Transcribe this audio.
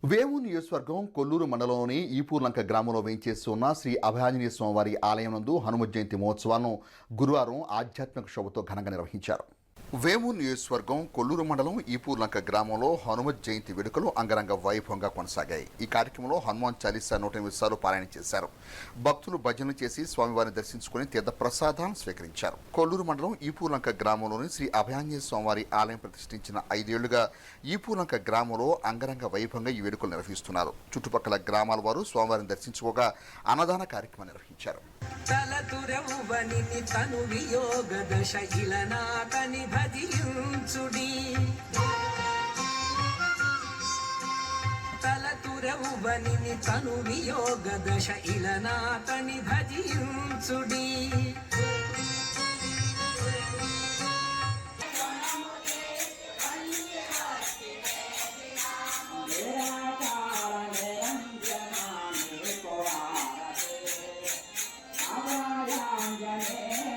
వేమూరు నియోజకవర్గం కొల్లూరు మండలంలోని ఈపూర్లంక గ్రామంలో వేయించేస్తున్న శ్రీ అభయాంజనేయ స్వామివారి ఆలయం నందు హనుమ జయంతి మహోత్సవాలను గురువారం ఆధ్యాత్మిక శోభతో ఘనంగా నిర్వహించారు. వేమూరు నియోజకవర్గం కొల్లూరు మండలం ఈపూర్లంక గ్రామంలో హనుమత్ జయంతి వేడుకలు అంగరంగ వైభవంగా కొనసాగాయి. ఈ కార్యక్రమంలో హనుమాన్ చాలీసా 108 సార్లు పారాయణ చేశారు. భక్తులు భజనలు చేసి స్వామివారిని దర్శించుకుని తీర్థ ప్రసాదాలను స్వీకరించారు. కొల్లూరు మండలం ఈపూర్లంక గ్రామంలోని శ్రీ అభయాంజనేయ స్వామివారి ఆలయం ప్రతిష్ఠించిన 5 ఏళ్లుగా ఈపూర్లంక గ్రామంలో అంగరంగ వైభవంగా ఈ వేడుకలు నిర్వహిస్తున్నారు. చుట్టుపక్కల గ్రామాల వారు స్వామివారిని దర్శించుకోగా అన్నదాన కార్యక్రమం నిర్వహించారు. తలతురవుబనిని తను వియోగ దశ ఇలనాతని భజించుడి. Abraham